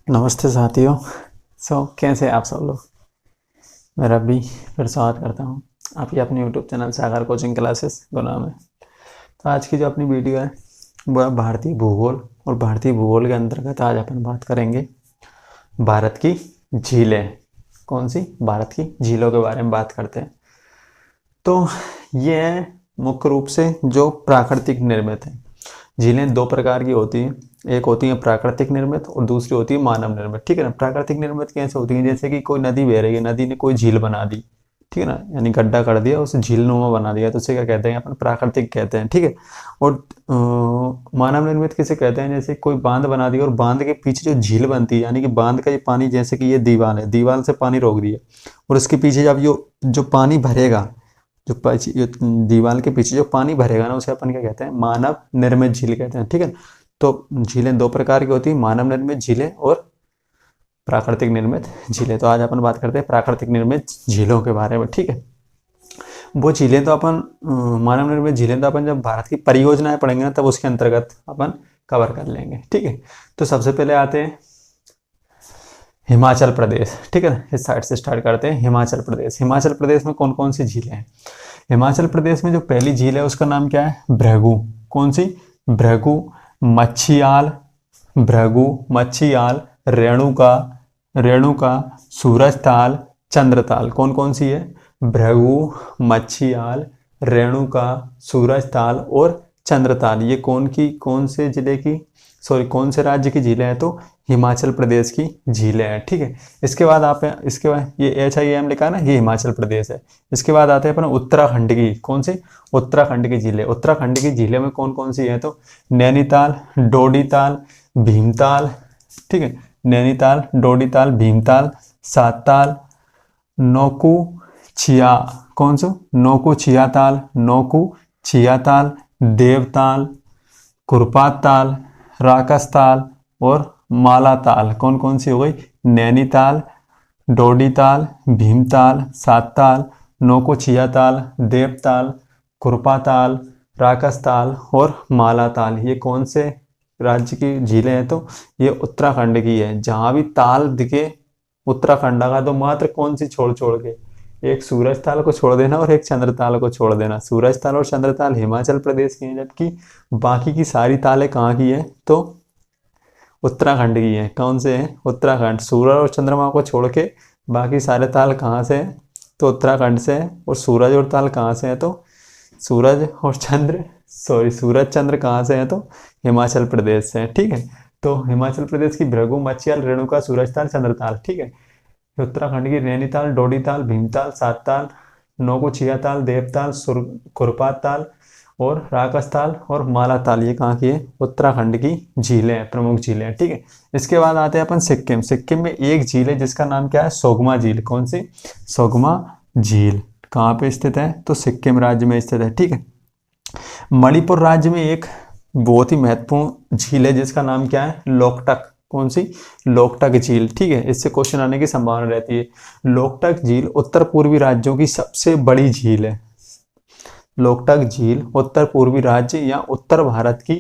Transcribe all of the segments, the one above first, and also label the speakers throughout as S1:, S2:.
S1: नमस्ते साथियों। कैसे हैं आप सब लोग। मैं रवि फिर स्वागत करता हूँ आपकी अपने यूट्यूब चैनल सागर कोचिंग क्लासेस गुना में। तो आज की जो अपनी वीडियो है वो है भारतीय भूगोल, और भारतीय भूगोल के अंतर्गत आज अपन बात करेंगे भारत की झीलें। कौन सी? भारत की झीलों के बारे में बात करते हैं। तो ये है मुख्य रूप से जो प्राकृतिक निर्मित है। झीलें दो प्रकार की होती हैं, एक होती है प्राकृतिक निर्मित और दूसरी होती है मानव निर्मित। ठीक है ना। प्राकृतिक निर्मित कैसे होती है? जैसे कि कोई नदी बह रही है, नदी ने कोई झील बना दी, ठीक है ना, यानी गड्ढा कर दिया, उसे झीलनुमा बना दिया, तो उसे क्या कहते हैं? अपन प्राकृतिक कहते हैं। ठीक है। और मानव निर्मित किसे कहते हैं? जैसे कोई बांध बना दिया और बांध के पीछे जो झील बनती है, यानी कि बांध का ये पानी, जैसे कि ये दीवार है, दीवार से पानी रोक दिया और उसके पीछे जब जो पानी भरेगा, जो दीवार के पीछे जो पानी भरेगा ना, उसे अपन क्या कहते हैं? मानव निर्मित झील कहते हैं। ठीक है। तो झीलें दो प्रकार की होती हैं, मानव निर्मित झीलें और प्राकृतिक निर्मित झीलें। तो आज अपन बात करते हैं प्राकृतिक निर्मित झीलों के बारे में। ठीक है। वो झीलें तो अपन मानव निर्मित झीलें तो अपन जब भारत की परियोजनाएं पढ़ेंगे ना, तब उसके अंतर्गत अपन कवर कर लेंगे। ठीक है। तो सबसे पहले आते हैं हिमाचल प्रदेश। ठीक है। इस साइड से स्टार्ट करते हैं। हिमाचल प्रदेश। हिमाचल प्रदेश में कौन कौन सी झीलें हैं? हिमाचल प्रदेश में जो पहली झील है उसका नाम क्या है? भृगु। कौन सी? भृगु, मच्छियाल, भृगु, मच्छियाल, रेणुका, सूरजताल, चंद्रताल। कौन कौन सी है? भृगु, मच्छियाल, रेणुका, सूरजताल और चंद्रताल। ये कौन से जिले की, सॉरी कौन से राज्य की झीलें हैं? तो हिमाचल प्रदेश की झीलें हैं। ठीक है। इसके बाद ये HIM लिखा है ना, ये हिमाचल प्रदेश है। इसके बाद आते हैं अपन उत्तराखंड की। कौन सी? उत्तराखंड की झीलें। उत्तराखंड की झीलें में कौन कौन सी है? तो नैनीताल, डोडीताल, भीमताल। ठीक है। नैनीताल, डोडीताल, भीमताल, सातताल, नौकू छिया। कौन सा? नौकू छियाताल, देवताल, कुरपाताल, राकसताल और मालाताल। कौन कौन सी हो गई? नैनीताल, डोडीताल, भीमताल, सातताल, नौकुचियाताल, देवताल, कुरपाताल, राकसताल और मालाताल। ये कौन से राज्य की झीलें हैं? तो ये उत्तराखंड की है। जहां भी ताल दिखे उत्तराखंड का, तो मात्र कौन सी छोड़ छोड़ के, एक सूरज ताल को छोड़ देना और एक चंद्रताल को छोड़ देना। सूरज ताल और चंद्रताल हिमाचल प्रदेश की हैं, जबकि बाकी की सारी तालें कहाँ की हैं? तो उत्तराखंड की हैं। कौन से हैं? उत्तराखंड। सूरज और चंद्रमा को छोड़ के बाकी सारे ताल कहाँ से हैं? तो उत्तराखंड से हैं। और सूरज और ताल कहाँ से हैं? तो सूरज चंद्र कहाँ से हैं? तो हिमाचल प्रदेश से हैं। ठीक है। तो हिमाचल प्रदेश की भृगु, मच्छियाल, रेणुका, सूरजताल, चंद्रताल। ठीक है। उत्तराखंड की नैनीताल, डोडीताल, भीमताल, सातताल, नौकुचियाताल, देवताल, कुरपाताल और राकसताल और मालाताल। ये कहाँ की है? उत्तराखंड की झीलें, प्रमुख झीलें। ठीक है। इसके बाद आते हैं अपन सिक्किम। सिक्किम में एक झील है जिसका नाम क्या है? सोगमा झील। कौन सी? सोगमा झील। कहाँ पे स्थित है? तो सिक्किम राज्य में स्थित है। ठीक है। मणिपुर राज्य में एक बहुत ही महत्वपूर्ण झील है जिसका नाम क्या है? लोकटक। कौन सी? लोकटक झील। ठीक है। इससे क्वेश्चन आने की संभावना रहती है। लोकटक झील उत्तर पूर्वी राज्यों की सबसे बड़ी झील है। लोकटक झील उत्तर पूर्वी राज्य या उत्तर भारत की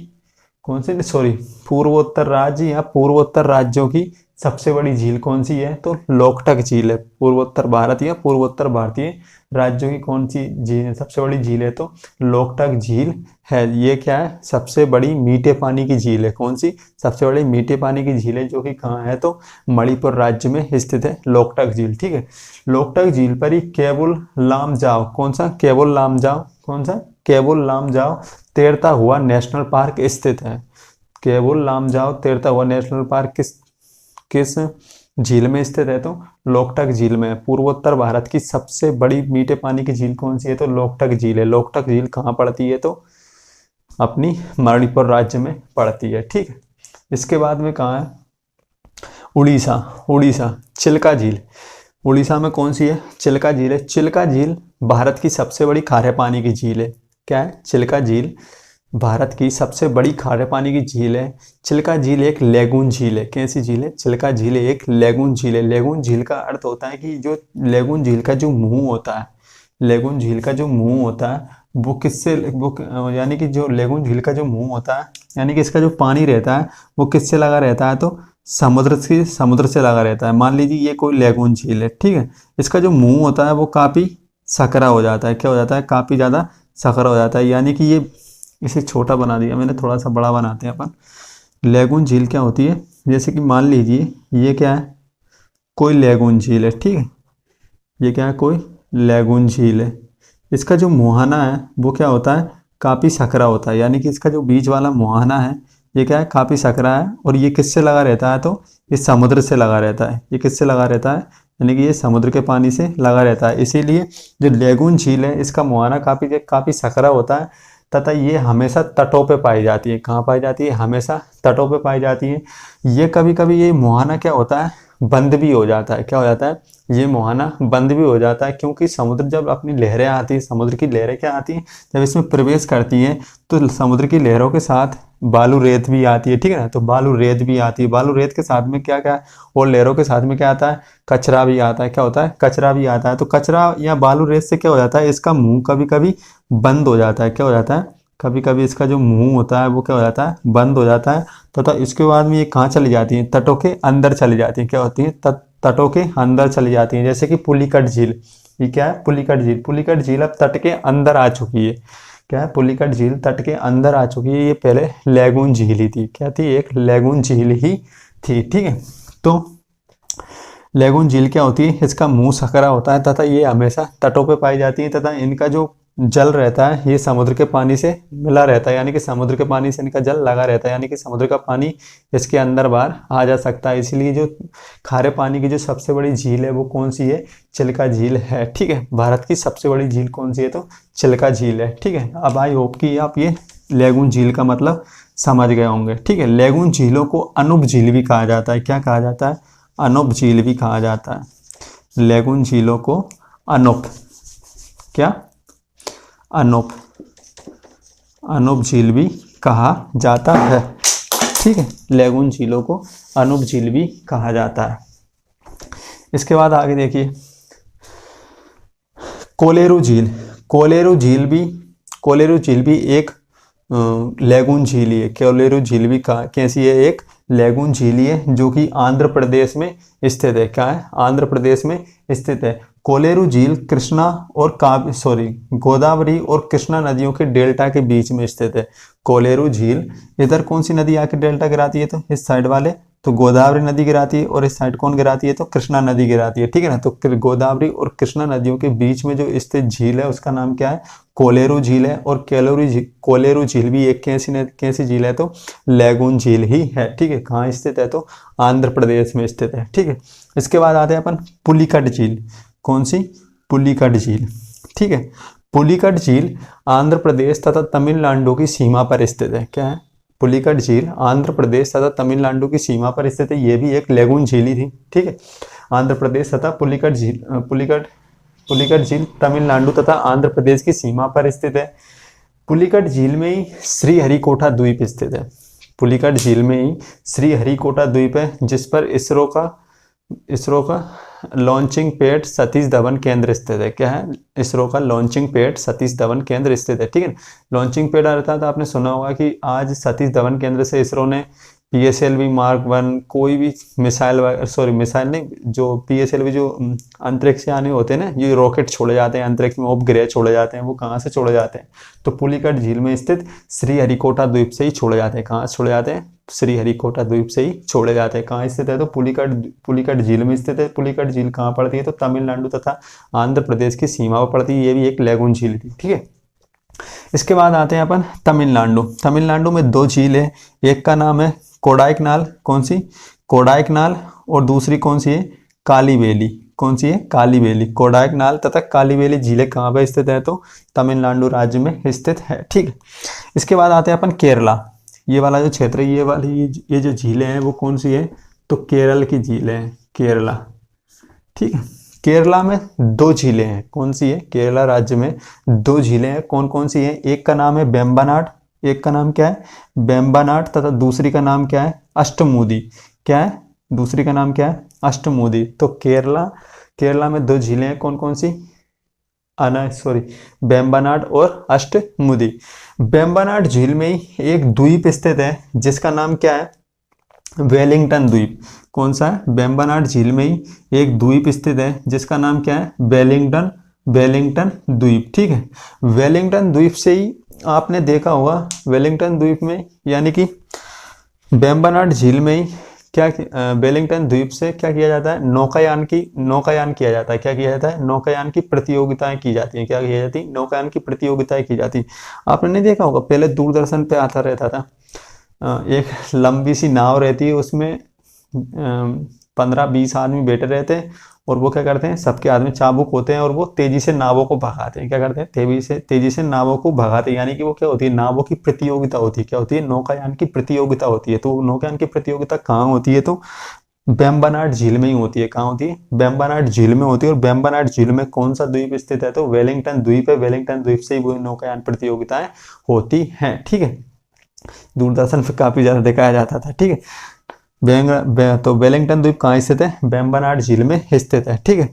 S1: कौन सी, सॉरी पूर्वोत्तर राज्य या पूर्वोत्तर राज्यों की सबसे बड़ी झील कौन सी है? तो लोकटक झील है। पूर्वोत्तर भारत या पूर्वोत्तर भारतीय राज्यों की कौन सी झील सबसे बड़ी झील है? तो लोकटक झील है। ये क्या है? सबसे बड़ी मीठे पानी की झील है। कौन सी? सबसे बड़ी मीठे पानी की झील है, जो कि कहाँ है? तो मणिपुर राज्य में स्थित है लोकटक झील। ठीक है। लोकटक झील पर ही केबुल लामजाओ। कौन सा? केबुल लामजाओ। कौन सा? केबुल लामजाओ तैरता हुआ नेशनल पार्क स्थित है। केबुल लामजाओ तैरता हुआ नेशनल पार्क किस झील में स्थित है? तो लोकटक झील में। पूर्वोत्तर भारत की सबसे बड़ी मीठे पानी की झील कौन सी है? तो लोकटक झील है। लोकटक झील कहाँ पड़ती है? तो अपनी मणिपुर राज्य में पड़ती है। ठीक है। इसके बाद में कहाँ है? उड़ीसा चिल्का झील। उड़ीसा में कौन सी है? चिल्का झील है। चिल्का झील भारत की सबसे बड़ी खारे पानी की झील है। क्या है? चिल्का झील भारत की सबसे बड़ी खारे पानी की झील है। चिल्का झील एक लेगून झील है। कैसी झील है? चिल्का झील एक लेगून झील है। लेगून झील का अर्थ होता है कि जो लेगून झील का जो मुंह होता है, लेगून झील का जो मुंह होता है वो किससे, यानी कि जो लेगून झील का जो मुंह होता है, यानी कि इसका जो पानी रहता है वो किससे लगा रहता है? तो समुद्र से लगा रहता है। मान लीजिए ये कोई लैगून झील है, ठीक है, इसका जो मुंह होता है वो काफ़ी सकरा हो जाता है। क्या हो जाता है? काफ़ी ज़्यादा सकरा हो जाता है। यानी कि ये, इसे छोटा बना दिया मैंने, थोड़ा सा बड़ा बनाते हैं अपन। लैगून झील क्या होती है? जैसे कि मान लीजिए ये क्या है? कोई लैगून झील है, ठीक है, ये क्या है? कोई लैगून झील है। इसका जो मुहाना है वो क्या होता है? काफ़ी सकरा होता है। यानी कि इसका जो बीच वाला मुहाना है ये क्या है? काफ़ी सकरा है। और ये किससे लगा रहता है? तो ये समुद्र से लगा रहता है। ये किससे लगा रहता है? यानी कि ये समुद्र के पानी से लगा रहता है। इसीलिए जो लैगून झील है इसका मुहाना काफ़ी काफ़ी सकरा होता है तथा ये हमेशा तटों पे पाई जाती है। कहाँ पाई जाती है? हमेशा तटों पे पाई जाती है। ये कभी कभी ये मुहाना क्या होता है? बंद भी हो जाता है। क्या हो जाता है? ये मुहाना बंद भी हो जाता है, क्योंकि समुद्र जब अपनी लहरें आती हैं, समुद्र की लहरें क्या आती हैं? जब इसमें प्रवेश करती हैं तो समुद्र की लहरों के साथ बालू रेत भी आती है, ठीक है ना। तो बालू रेत भी आती है। बालू रेत के साथ में क्या क्या है? और लहरों के साथ में क्या आता है? कचरा भी आता है। क्या होता है? कचरा भी आता है। तो कचरा या बालू रेत से क्या हो जाता है? इसका मुंह कभी कभी बंद हो जाता है। क्या हो जाता है? कभी कभी इसका जो मुंह होता है वो क्या हो जाता है? बंद हो जाता है। तथा इसके बाद में ये कहाँ चली जाती हैं? तटों के अंदर चली जाती हैं। क्या होती हैं? तटों के अंदर चली जाती हैं। जैसे कि पुलिकट झील, ये क्या है? पुलिकट झील। पुलिकट झील अब तट के अंदर आ चुकी है। क्या है? पुलिकट झील तट के अंदर आ चुकी है। ये पहले लैगून झील ही थी। क्या थी? एक लैगून झील ही थी, ठीक है। तो लैगून झील क्या होती है? इसका मुंह सकरा होता है तथा ये हमेशा तटों पे पाई जाती है तथा इनका जो जल रहता है ये समुद्र के पानी से मिला रहता है। यानी कि समुद्र के पानी से इनका जल लगा रहता है। यानी कि समुद्र का पानी इसके अंदर बाहर आ जा सकता है। इसीलिए जो खारे पानी की जो सबसे बड़ी झील है वो कौन सी है? चिल्का झील है, ठीक है। भारत की सबसे बड़ी झील कौन सी है? तो चिल्का झील है, ठीक है। अब आई होप कि आप ये लैगून झील का मतलब समझ गए होंगे, ठीक है। लैगून झीलों को अनूप झील भी कहा जाता है। क्या कहा जाता है? अनूप झील भी कहा जाता है। लैगून झीलों को अनूप, क्या? अनूप, अनूप झील भी कहा जाता है, ठीक है। लैगून झीलों को अनूप झील भी कहा जाता है। इसके बाद आगे देखिए, कोलेरू झील। कोलेरू झील भी एक लैगून झील ही है। कोलेरू झील भी कैसी है? एक लैगून झील ही है जो कि आंध्र प्रदेश में स्थित है। क्या है? आंध्र प्रदेश में स्थित है। कोलेरू झील कृष्णा और गोदावरी और कृष्णा नदियों के डेल्टा के बीच में स्थित है। कोलेरू झील, इधर कौन सी नदी आके डेल्टा गिराती है? तो इस साइड वाले तो गोदावरी नदी गिराती है और इस साइड कौन गिराती है? तो कृष्णा नदी गिराती है, ठीक है ना। तो गोदावरी और कृष्णा नदियों के बीच में जो स्थित झील है उसका नाम क्या है? कोलेरू झील है। और कोलेरू झील भी एक कैसी झील है? तो लैगून झील ही है, ठीक है। कहाँ स्थित है? तो आंध्र प्रदेश में स्थित है, ठीक है। इसके बाद आते हैं अपन पुलिकट झील। कौन सी? पुलिकट झील, ठीक है। पुलिकट झील आंध्र प्रदेश तथा तमिलनाडु की सीमा पर स्थित है। क्या है? पुलिकट झील आंध्र प्रदेश तथा तमिलनाडु की सीमा पर स्थित है। ये भी एक लैगून झील ही थी, ठीक है। आंध्र प्रदेश तथा पुलिकट झील तमिलनाडु तथा आंध्र प्रदेश की सीमा पर स्थित है। पुलिकट झील में ही श्रीहरिकोटा द्वीप स्थित है। पुलिकट झील में ही श्रीहरिकोटा द्वीप है जिस पर इसरो का लॉन्चिंग पैड सतीश धवन केंद्र स्थित है। क्या है? इसरो का लॉन्चिंग पैड सतीश धवन केंद्र स्थित है, ठीक है। लॉन्चिंग पैड अर्थात आपने सुना होगा कि आज सतीश धवन केंद्र से इसरो ने PSLV Mark 1 कोई भी मिसाइल नहीं, जो PSLV जो अंतरिक्ष यानी होते हैं ना, ये रॉकेट छोड़े जाते हैं अंतरिक्ष में, उपग्रह छोड़े जाते हैं, वो कहाँ से छोड़े जाते हैं? तो पुलिकट झील में स्थित श्रीहरिकोटा द्वीप से ही छोड़े जाते हैं। कहाँ से छोड़े जाते हैं? श्रीहरिकोटा द्वीप से ही छोड़े जाते हैं। कहाँ स्थित है? तो पुलिकट झील में स्थित है। पुलिकट झील कहाँ पड़ती है? तो तमिलनाडु तथा आंध्र प्रदेश की सीमा पर पड़ती है। ये भी एक लैगून झील थी, ठीक है। इसके बाद आते हैं अपन तमिलनाडु। तमिलनाडु में दो झील है, एक का नाम है कोडाइकनाल। कौन सी? कोडाइकनाल। और दूसरी कौन सी है? कालीवेली। कौन सी है? कालीवेली। कोडाइकनाल तथा कालीवेली झीलें कहाँ पर स्थित है? तो तमिलनाडु राज्य में स्थित है, ठीक है। इसके बाद आते हैं अपन केरला। ये वाला जो क्षेत्र है, ये जो झीलें हैं वो कौन सी है? तो केरल की झीलें हैं, केरला, ठीक है। केरला में दो झीलें हैं। कौन सी है? केरला राज्य में दो झीलें हैं। कौन कौन सी हैं? एक का नाम है बेम्बानाड। एक का नाम क्या है? बेम्बानाड। तथा दूसरी का नाम क्या है? अष्टमुदी। क्या है? दूसरी का नाम क्या है? अष्टमुदी। तो केरला में दो झीलें हैं। कौन कौन सी? बेम्बानाड और अष्टमुदी। बेम्बानाड झील में ही एक द्वीप स्थित है जिसका नाम क्या है? वेलिंगटन द्वीप। कौन सा है? वेम्बनाड झील में ही एक द्वीप स्थित है जिसका नाम क्या है? वेलिंगटन, वेलिंगटन द्वीप। ठीक है, वेलिंगटन द्वीप से ही आपने देखा होगा, वेलिंगटन द्वीप में यानी कि वेम्बनाड झील में ही क्या वेलिंगटन द्वीप से क्या किया जाता है? नौकायान किया जाता है। क्या किया जाता है? नौकायान की प्रतियोगिताएं की जाती हैं। क्या की जाती है? नौकायान की प्रतियोगिताएं की जाती। आपने नहीं देखा होगा, पहले दूरदर्शन पे आता रहता था, एक लंबी सी नाव रहती है, उसमें 15-20 आदमी बैठे रहते हैं और वो क्या करते हैं? सबके हाथ में चाबुक होते हैं और वो तेजी से नावों को भगाते हैं। क्या करते हैं? तेजी से नावों को भगाते हैं, यानी कि वो क्या होती है? नावों की प्रतियोगिता होती है। क्या होती है? नौकायान की प्रतियोगिता होती है। तो नौकायान की प्रतियोगिता कहाँ होती है? तो वेम्बनाड झील में ही होती है। कहाँ होती है? वेम्बनाड झील में होती है। और वेम्बनाड झील में कौन सा द्वीप स्थित है? तो वेलिंगटन द्वीप है। वेलिंगटन द्वीप से ही वो नौकायान प्रतियोगिताएं होती हैं। ठीक है, दूरदर्शन पे काफी ज्यादा दिखाया जाता था। ठीक है, तो वेलिंगटन द्वीप कहाँ स्थित है? वेम्बनाड झील में स्थित है। ठीक है,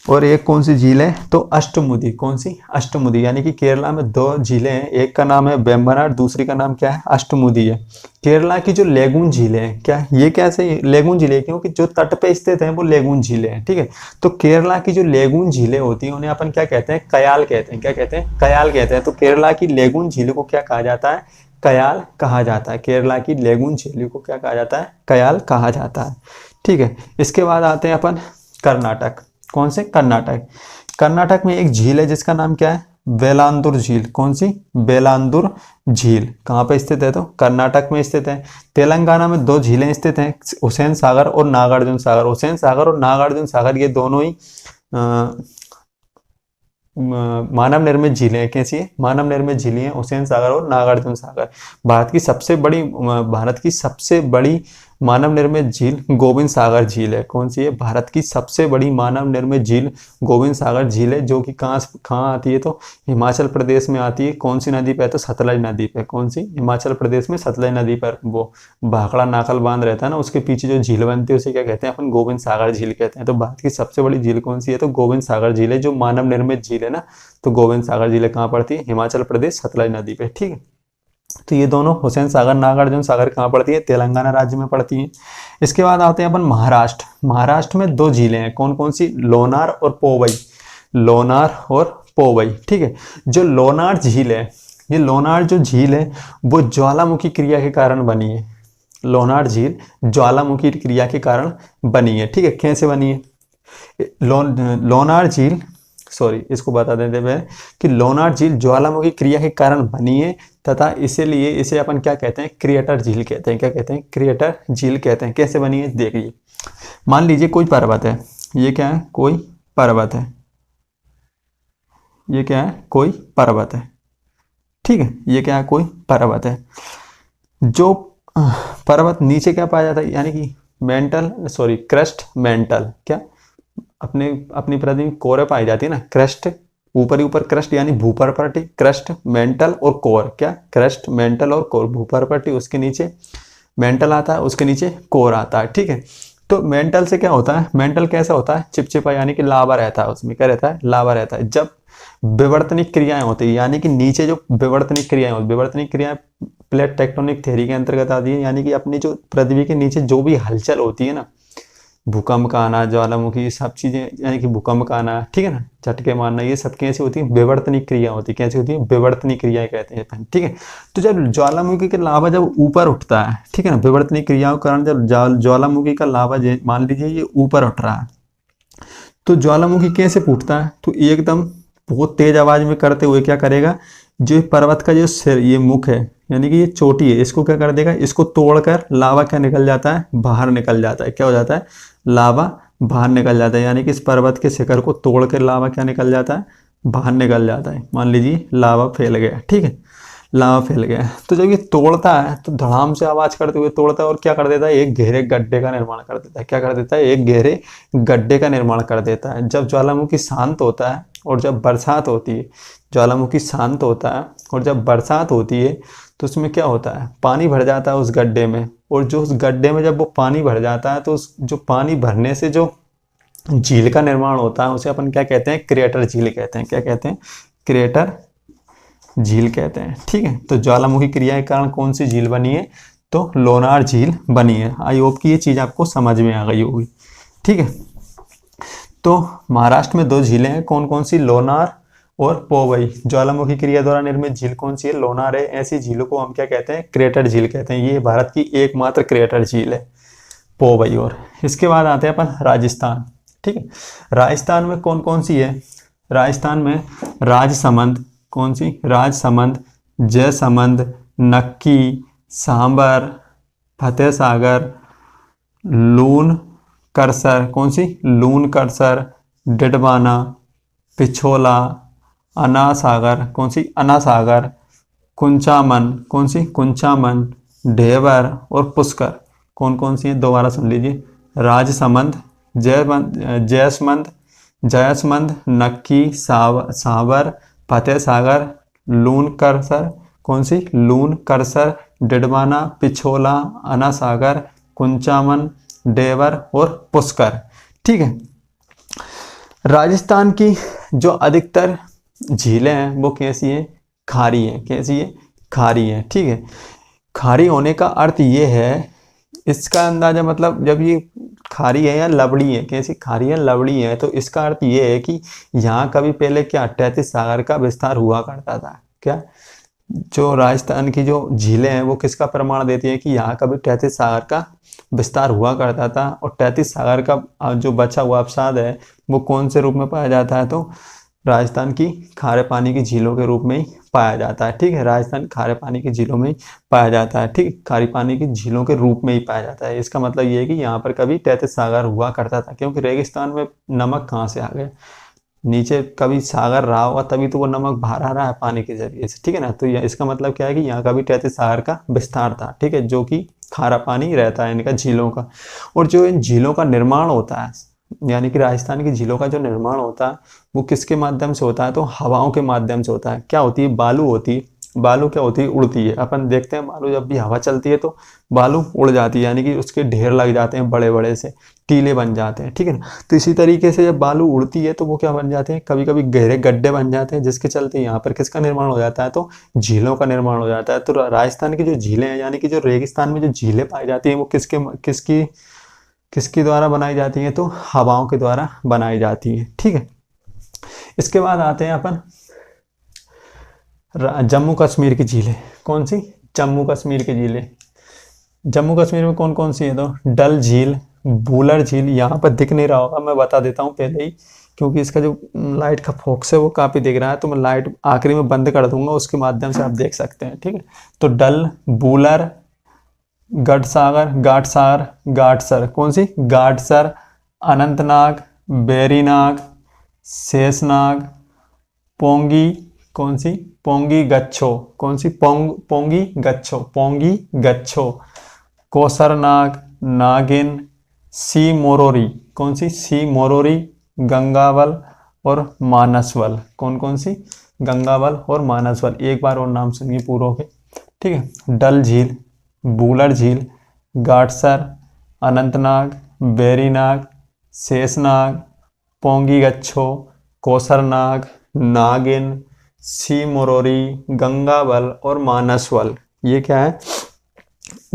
S1: और एक कौन सी झील है? तो अष्टमुदी। कौन सी? अष्टमुदी, यानी कि केरला में दो झीलें हैं, एक का नाम है वेम्बनाड, दूसरी का नाम क्या है? अष्टमुदी है। केरला की जो लेगून झीलें हैं, क्या ये कैसे लेगून झीलें? क्योंकि जो तट पे स्थित है वो लेगून झीलें हैं। ठीक है, तो केरला की जो लेगून झीलें होती हैं उन्हें अपन क्या कहते हैं? कयाल कहते हैं। क्या कहते हैं? कयाल कहते हैं। तो केरला की लेगून झीलों को क्या कहा जाता है? कयाल कहा जाता है। केरला की लेगून झीलों को क्या कहा जाता है? कयाल कहा जाता है। ठीक है, इसके बाद आते हैं अपन कर्नाटक। कौन से? कर्नाटक। कर्नाटक में एक झील है जिसका नाम क्या है? वेलांदुर झील। कौन सी? वेलांदुर झील। कहाँ पे स्थित है? तो कर्नाटक में स्थित है। तेलंगाना में दो झीलें स्थित हैं, हुसैन सागर और नागार्जुन सागर। हुसैन सागर और नागार्जुन सागर ये दोनों ही मानव निर्मित झीलें हैं। कैसी है? मानव निर्मित झीलें हैं, हुसैन सागर और नागार्जुन सागर। भारत की सबसे बड़ी मानव निर्मित झील गोविंद सागर झील है। कौन सी है? भारत की सबसे बड़ी मानव निर्मित झील गोविंद सागर झील है, जो कि कहाँ आती है? तो हिमाचल प्रदेश में आती है। कौन सी नदी पे? तो सतलज नदी पे। कौन सी? हिमाचल प्रदेश में सतलज नदी पर वो भाखड़ा नाकल बांध रहता है ना, उसके पीछे जो झील बनती है उसे क्या कहते हैं अपन? गोविंद सागर झील कहते हैं। तो भारत की सबसे बड़ी झील कौन सी है? तो गोविंद सागर झील है, जो मानव निर्मित झील है ना। तो गोविंद सागर झील कहाँ पड़ती है? हिमाचल प्रदेश, सतलज नदी पे। ठीक है, तो ये दोनों हुसैन सागर, नागार्जुन सागर कहाँ पड़ती है? तेलंगाना राज्य में पड़ती है। इसके बाद आते हैं अपन महाराष्ट्र। महाराष्ट्र में दो झीलें हैं। कौन कौन सी? लोनार और पोवई। लोनार और पोवई। ठीक है, जो लोनार झील है, ये लोनार जो झील है वो ज्वालामुखी क्रिया के कारण बनी है। लोनार झील ज्वालामुखी क्रिया के कारण बनी है। ठीक है, कैसे बनी है? लोनार झील, सॉरी इसको बता देते हैं कि लोनार झील ज्वालामुखी क्रिया के कारण बनी है, तथा इसीलिए इसे अपन क्या कहते हैं? क्रिएटर झील कहते हैं। क्या कहते हैं? क्रिएटर झील कहते हैं। कैसे बनी है? देखिए, मान लीजिए कोई पर्वत है। ये क्या है? कोई पर्वत है। ये क्या है? कोई पर्वत है। ठीक है, ये क्या है? कोई पर्वत है। जो पर्वत नीचे क्या पाया जाता है? यानी कि क्रस्ट मेंटल। क्या? अपनी पृथ्वी में कोर पाई जाती है ना, क्रस्ट, ऊपर ही ऊपर क्रस्ट यानी भूपर्पटी, क्रस्ट, मेंटल और कोर। क्या? क्रस्ट, मेंटल और कोर। भूपर्पटी, उसके नीचे मेंटल आता है, उसके नीचे कोर आता है। ठीक है, तो मेंटल से क्या होता है? मेंटल कैसा होता है? चिपचिपा, यानी कि लावा रहता है उसमें। क्या रहता है? लावा रहता है। जब विवर्तनिक क्रियाएं होती है, यानी कि नीचे जो विवर्तनिक क्रियाएं होती, विवर्तनिक क्रियाएं प्लेट टेक्टोनिक थ्योरी के अंतर्गत आती है, यानी कि अपनी जो पृथ्वी के नीचे जो भी हलचल होती है ना, भूकंप का आना, ज्वालामुखी, सब चीजें, यानी कि भूकंप का आना, ठीक है ना, झटके मारना, ये सब कैसी होती है? विवर्तनिक क्रिया होती है। कैसी होती है? विवर्तनिक क्रियाएं कहते हैं। ठीक है, तो जब ज्वालामुखी का लावा जब ऊपर उठता है, ठीक है ना, विवर्तनिक क्रियाओं के कारण जब ज्वालामुखी का लावा मान लीजिए ये ऊपर उठ रहा है, तो ज्वालामुखी कैसे फूटता है? तो एकदम बहुत तेज आवाज में करते हुए क्या करेगा? जो पर्वत का जो सिर, ये मुख है, यानी कि ये चोटी है, इसको क्या कर देगा? इसको तोड़कर लावा क्या निकल जाता है? बाहर निकल जाता है। क्या हो जाता है? लावा बाहर निकल जाता है। यानी कि इस पर्वत के शिखर को तोड़कर लावा क्या निकल जाता है? बाहर निकल जाता है। मान लीजिए लावा फैल गया। ठीक है, लावा फैल गया, तो जब ये तोड़ता है तो धड़ाम से आवाज करते हुए तोड़ता है और क्या कर देता है? एक गहरे गड्ढे का निर्माण कर देता है। क्या कर देता है? एक गहरे गड्ढे का निर्माण कर देता है। जब ज्वालामुखी शांत होता है और जब बरसात होती है, ज्वालामुखी शांत होता है और जब बरसात होती है तो उसमें क्या होता है? पानी भर जाता है उस गड्ढे में, और जो उस गड्ढे में जब वो पानी भर जाता है तो उस जो पानी भरने से जो झील का निर्माण होता है उसे अपन क्या कहते हैं? क्रिएटर झील कहते हैं। क्या कहते हैं? क्रिएटर झील कहते हैं। ठीक है, तो ज्वालामुखी क्रिया के कारण कौन सी झील बनी है? तो लोनार झील बनी है। आई होप कि ये चीज़ आपको समझ में आ गई होगी। ठीक है, तो महाराष्ट्र में 2 झीलें हैं, कौन कौन सी? लोनार और पोवई। ज्वालामुखी क्रिया द्वारा निर्मित झील कौन सी है? लोनार है। ऐसी झीलों को हम क्या कहते हैं? क्रेटर झील कहते हैं। ये भारत की एकमात्र क्रेटर झील है पोवई। और इसके बाद आते हैं अपन राजस्थान। ठीक है, राजस्थान में कौन कौन सी है? राजस्थान में राजसमंद, कौन सी? राजसमंद, जयसमंद, नक्की, सांबर, फतेह सागर, लून करसर, कौन सी? लून करसर, डिडवाना, पिछोला, अना सागर, कौन सी? अना सागर, कुंचामन, कौन सी? कुंचामन, ढेबर और पुष्कर, कौन कौन सी है? दोबारा सुन लीजिए। राजसमंद, जयसमंद, जयसमंद, नक्की, सांबर, फतेह सागर, लून करसर, कौन सी? लून करसर, डिडवाना, पिछोला, अना सागर, कुंचामन, ढेबर और पुष्कर। ठीक है, राजस्थान की जो अधिकतर झीलें हैं वो कैसी हैं? खारी हैं। कैसी है? खारी हैं। ठीक है, खारी होने का अर्थ ये है, इसका अंदाजा मतलब जब ये खारी है या लवड़ी है, कैसी? खारी है लवड़ी है, तो इसका अर्थ ये है कि यहाँ कभी पहले क्या 33 सागर का विस्तार हुआ करता था। क्या? जो राजस्थान की जो झीलें हैं वो किसका प्रमाण देती है कि यहाँ कभी 33 सागर का विस्तार हुआ करता था। और 33 सागर का जो बचा हुआ अवसाद है वो कौन से रूप में पाया जाता है? तो राजस्थान की खारे पानी की झीलों के रूप में ही पाया जाता है। ठीक है, राजस्थान खारे पानी की झीलों में ही पाया जाता है। ठीक, खारे पानी की झीलों के रूप में ही पाया जाता है। इसका मतलब ये है कि यहाँ पर कभी 33 सागर हुआ करता था, क्योंकि रेगिस्तान में नमक कहाँ से आ गया? नीचे कभी सागर रहा होगा तभी तो वो नमक बाहर आ रहा है पानी के जरिए से। ठीक है ना, तो इसका मतलब क्या है कि यहाँ कभी 33 सागर का विस्तार था। ठीक है, जो कि खारा पानी रहता है इनका झीलों का। और जो इन झीलों का निर्माण होता है, यानी कि राजस्थान की झीलों का जो निर्माण होता है वो किसके माध्यम से होता है? तो हवाओं के माध्यम से होता है। क्या होती है? बालू होती है। बालू क्या होती है? उड़ती है। अपन देखते हैं बालू जब भी हवा चलती है तो बालू उड़ जाती है, यानी कि उसके ढेर लग जाते हैं, बड़े बड़े से टीले बन जाते हैं। ठीक है ना, तो इसी तरीके से जब बालू उड़ती है तो वो क्या बन जाते हैं? कभी कभी गहरे गड्ढे बन जाते हैं, जिसके चलते यहाँ पर किसका निर्माण हो जाता है? तो झीलों का निर्माण हो जाता है। तो राजस्थान की जो झीलें हैं, यानी कि जो रेगिस्तान में जो झीलें पाई जाती हैं वो किसकी द्वारा बनाई जाती हैं? तो हवाओं के द्वारा बनाई जाती हैं। ठीक है, इसके बाद आते हैं अपन जम्मू कश्मीर की झीलें। कौन सी? जम्मू कश्मीर की झीलें। जम्मू कश्मीर में कौन कौन सी है? तो डल झील, वुलर झील, यहाँ पर दिख नहीं रहा होगा, मैं बता देता हूँ पहले ही, क्योंकि इसका जो लाइट का फोकस है वो काफ़ी दिख रहा है, तो मैं लाइट आखिरी में बंद कर दूंगा, उसके माध्यम से आप देख सकते हैं। ठीक है, तो डल, वुलर, गाटसार, कौन सी? गाटसर, अनंतनाग, बेरीनाग, शेषनाग, पोंगी, कौन सी? पोंगी गच्छो, कौन सी? पोंगी गच्छो, कोसरनाग, नागिन, सी मोरोरी, कौन सी? सी मोरोरी, गंगावल और मानसवल, कौन कौन सी? गंगावल और मानसवल। एक बार और नाम सुनिए पूरों के। ठीक है, डल झील, वुलर झील, गाटसर, अनंतनाग, बेरीनाग, शेषनाग, पोंगी गच्छो, कोसरनाग, नागिन, सी मोरोरी, गंगावल और मानसवल। ये क्या है?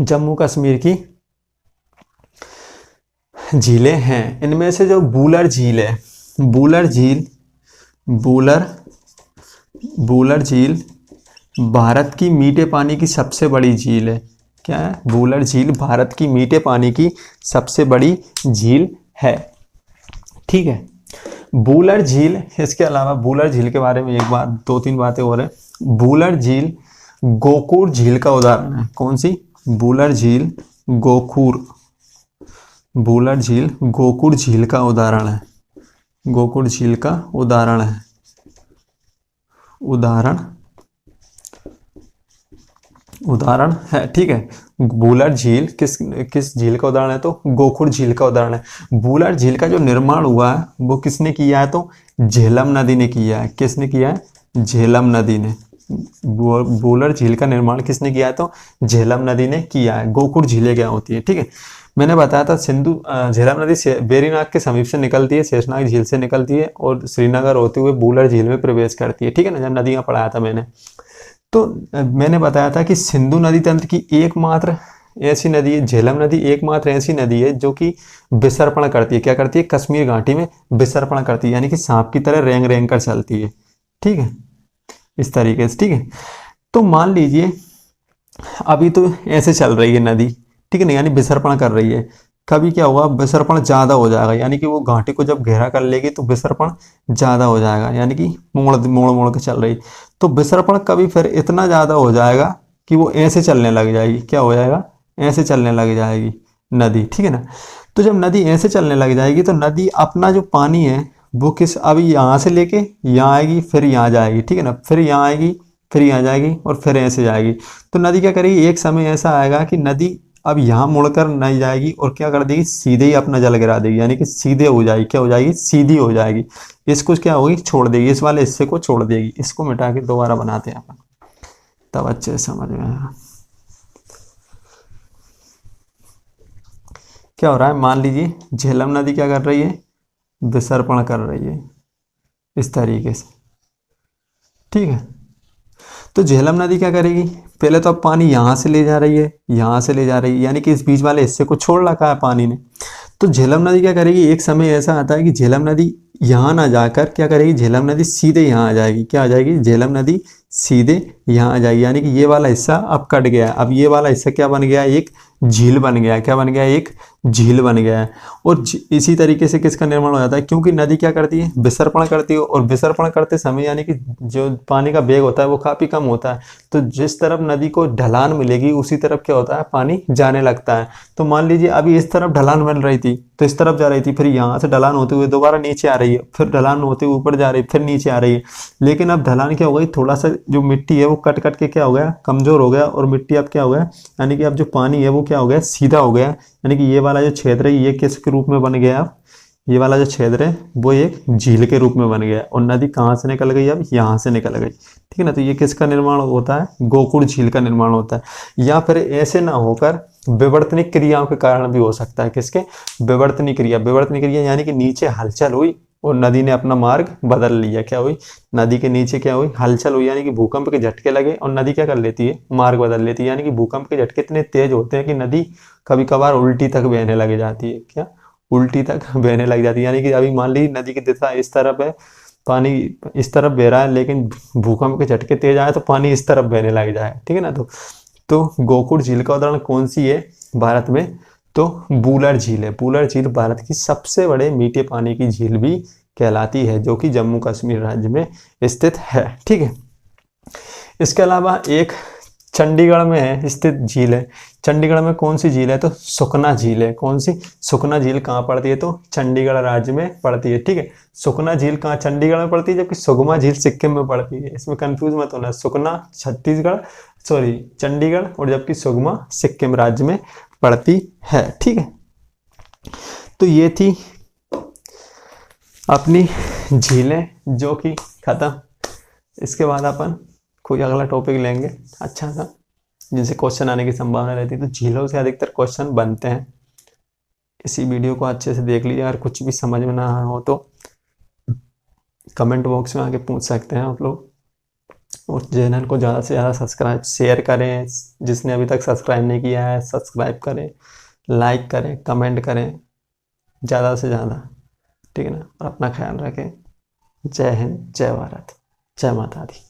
S1: जम्मू कश्मीर की झीलें हैं। इनमें से जो वुलर झील है, वुलर झील भारत की मीठे पानी की सबसे बड़ी झील है। क्या है? वुलर झील भारत की मीठे पानी की सबसे बड़ी झील है। ठीक है, वुलर झील, इसके अलावा वुलर झील के बारे में एक बात, 2-3 बातें और है। वुलर झील गोकुर झील का उदाहरण है। कौन सी? वुलर झील गोकुर झील का उदाहरण है। गोकुर झील का उदाहरण है। ठीक है, वुलर झील किस झील का उदाहरण है? तो गोकुर झील का उदाहरण है। वुलर झील का जो निर्माण हुआ है वो किसने किया है? तो झेलम नदी ने किया है। किसने किया है? झेलम नदी ने। वुलर झील का निर्माण किसने किया है? तो झेलम नदी ने किया है। गोकुर झीलें क्या होती है? ठीक है, मैंने बताया था झेलम नदी बेरीनाग के समीप से निकलती है, शेषनाग झील से निकलती है और श्रीनगर होते हुए वुलर झील में प्रवेश करती है। ठीक है ना, जब नदियां पढ़ाया था मैंने, तो मैंने बताया था कि सिंधु नदी तंत्र की एकमात्र ऐसी नदी है, झेलम नदी एकमात्र ऐसी नदी है जो कि विसर्पण करती है। क्या करती है? कश्मीर घाटी में विसर्पण करती है, यानी कि सांप की तरह रेंग रेंग कर चलती है। ठीक है, इस तरीके से। ठीक है, तो मान लीजिए अभी तो ऐसे चल रही है नदी, ठीक है ना, यानी विसर्पण कर रही है। कभी क्या होगा, विसर्पण ज्यादा हो जाएगा, यानी कि वो घाटी को जब घेरा कर लेगी तो विसर्पण ज्यादा हो जाएगा, यानी कि मोड़ मोड़ मोड़ के चल रही। तो विसर्पण कभी फिर इतना ज्यादा हो जाएगा कि वो ऐसे चलने लग जाएगी। क्या हो जाएगा? ऐसे चलने लग जाएगी नदी। ठीक है ना, तो जब नदी ऐसे चलने लग जाएगी तो नदी अपना जो पानी है वो किस, अभी यहाँ से लेके यहाँ आएगी, फिर यहाँ जाएगी। ठीक है ना, फिर यहाँ आएगी, फिर यहाँ जाएगी और फिर ऐसे जाएगी। तो नदी क्या करेगी, एक समय ऐसा आएगा कि नदी अब यहाँ मुड़कर नहीं जाएगी और क्या कर देगी, सीधे ही अपना जल गिरा देगी, यानी कि सीधे हो जाएगी। क्या हो जाएगी? सीधी हो जाएगी। इसको क्या होगी, छोड़ देगी, इस वाले हिस्से को छोड़ देगी। इसको मिटा के दोबारा बनाते हैं अपन, तब अच्छे से समझ में आएगा क्या हो रहा है। मान लीजिए झेलम नदी क्या कर रही है, विसर्पण कर रही है इस तरीके से। ठीक है, तो झेलम नदी क्या करेगी, पहले तो अब पानी यहाँ से ले जा रही है, यहाँ से ले जा रही है, यानी कि इस बीच वाले हिस्से को छोड़ रखा है पानी ने। तो झेलम नदी क्या करेगी, एक समय ऐसा आता है कि झेलम नदी यहाँ ना जाकर क्या करेगी, झेलम नदी सीधे यहाँ आ जाएगी। क्या आ जाएगी? झेलम नदी सीधे यहाँ आ जाएगी, यानी कि ये वाला हिस्सा अब कट गया है। अब ये वाला हिस्सा क्या बन गया? एक झील बन गया है। क्या बन गया? एक झील बन गया है। और इसी तरीके से किसका निर्माण हो जाता है, क्योंकि नदी क्या करती है, विसर्पण करती है, और विसर्पण करते समय यानी कि जो पानी का वेग होता है वो काफी कम होता है। तो जिस तरफ नदी को ढलान मिलेगी उसी तरफ क्या होता है, पानी जाने लगता है। तो मान लीजिए अभी इस तरफ ढलान बन रही थी तो इस तरफ जा रही थी, फिर यहाँ से ढलान होते हुए दोबारा नीचे आ रही है, फिर ढलान होते हुए ऊपर जा रही है, फिर नीचे आ रही है। लेकिन अब ढलान क्या हो गई, थोड़ा सा जो मिट्टी है वो कट कट के क्या हो गया, कमजोर हो गया, और मिट्टी अब क्या हो गया, यानी कि अब जो पानी है वो क्या हो गया, सीधा हो गया। यानी कि ये वाला जो क्षेत्र है ये किस के रूप में बन गया, अब ये वाला जो क्षेत्र है वो एक झील के रूप में बन गया, और नदी कहाँ से निकल गई, अब यहाँ से निकल गई। ठीक है ना, तो ये किसका निर्माण होता है, गोकुड़ झील का निर्माण होता है। या फिर ऐसे ना होकर विवर्तनिक क्रियाओं के कारण भी हो सकता है। किसके? विवर्तनिक क्रिया। विवर्तनिक क्रिया यानी कि नीचे हलचल हुई और नदी ने अपना मार्ग बदल लिया। क्या हुई? नदी के नीचे क्या हुई, हलचल हुई, यानी कि भूकंप के झटके लगे और नदी क्या कर लेती है, मार्ग बदल लेती है। यानी कि भूकंप के झटके इतने तेज होते हैं कि नदी कभी कभार उल्टी तक बहने लग जाती है। क्या? उल्टी तक बहने लग जाती है। यानी कि अभी मान ली नदी की दिशा इस तरफ है, पानी इस तरफ बह रहा है, लेकिन भूकंप के झटके तेज आए तो पानी इस तरफ बहने लग जाए। ठीक है ना, तो गोकुड़ झील का उदाहरण कौन सी है भारत में, तो बूलर झील है। बूलर झील भारत की सबसे बड़े मीठे पानी की झील भी कहलाती है, जो कि जम्मू कश्मीर राज्य में स्थित है। ठीक है, इसके अलावा एक चंडीगढ़ में है स्थित झील है। चंडीगढ़ में कौन सी झील है, तो सुखना झील है। कौन सी? सुखना झील कहाँ पड़ती है, तो चंडीगढ़ राज्य में पड़ती है। ठीक है, सुखना झील कहाँ, चंडीगढ़ में पड़ती है, जबकि सुगमा झील सिक्किम में पड़ती है। इसमें कंफ्यूज मत होना, सुखना छत्तीसगढ़, सॉरी चंडीगढ़, और जबकि सुगमा सिक्किम राज्य में पड़ती है। ठीक है, तो ये थी अपनी झीलें जो कि खत्म। इसके बाद अपन कोई अगला टॉपिक लेंगे अच्छा सा, जिनसे क्वेश्चन आने की संभावना रहती है। तो झीलों से अधिकतर क्वेश्चन बनते हैं। इसी वीडियो को अच्छे से देख लीजिए। अगर कुछ भी समझ में ना आया हो तो कमेंट बॉक्स में आके पूछ सकते हैं आप लोग। और चैनल को ज़्यादा से ज़्यादा सब्सक्राइब शेयर करें, जिसने अभी तक सब्सक्राइब नहीं किया है सब्सक्राइब करें, लाइक करें, कमेंट करें ज़्यादा से ज़्यादा। ठीक है ना, और अपना ख्याल रखें। जय हिंद, जय भारत, जय माता दी।